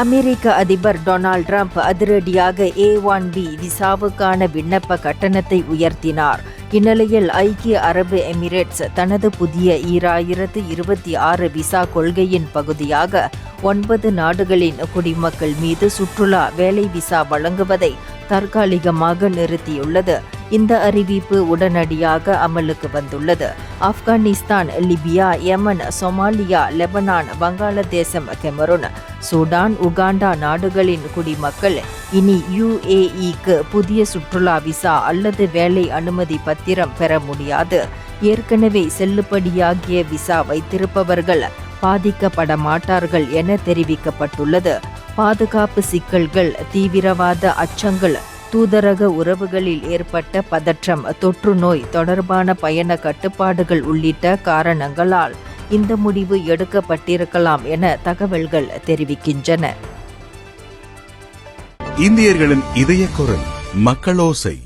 அமெரிக்க அதிபர் Donald Trump அதிரடியாக A1B விசாவுக்கான விண்ணப்ப கட்டணத்தை உயர்த்தினார். இந்நிலையில் ஐக்கிய அரபு எமிரேட்ஸ் தனது புதிய 2026 விசா கொள்கையின் பகுதியாக 9 நாடுகளின் குடிமக்கள் மீது சுற்றுலா வேலை விசா வழங்குவதை தற்காலிகமாக நிறுத்தியுள்ளது. இந்த அறிவிப்பு உடனடியாக அமலுக்கு வந்துள்ளது. Afghanistan, Libya, Yemen, Somalia, Lebanon, வங்காளதேசம், கெமரூன், சூடான், உகாண்டா நாடுகளின் குடிமக்கள் இனி UAEக்கு புதிய சுற்றுலா விசா அல்லது வேலை அனுமதி பத்திரம் பெற முடியாது. ஏற்கனவே செல்லுபடியாகிய விசா வைத்திருப்பவர்கள் பாதிக்கப்பட மாட்டார்கள் என தெரிவிக்கப்பட்டுள்ளது. பாதுகாப்பு சிக்கல்கள், தீவிரவாத அச்சங்கள், தூதரக உறவுகளில் ஏற்பட்ட பதற்றம், தொற்று நோய் தொடர்பான பயண கட்டுப்பாடுகள் உள்ளிட்ட காரணங்களால் இந்த முடிவு எடுக்கப்பட்டிருக்கலாம் என தகவல்கள் தெரிவிக்கின்றன. இந்தியர்களின் இதய குரல் மக்களோசை.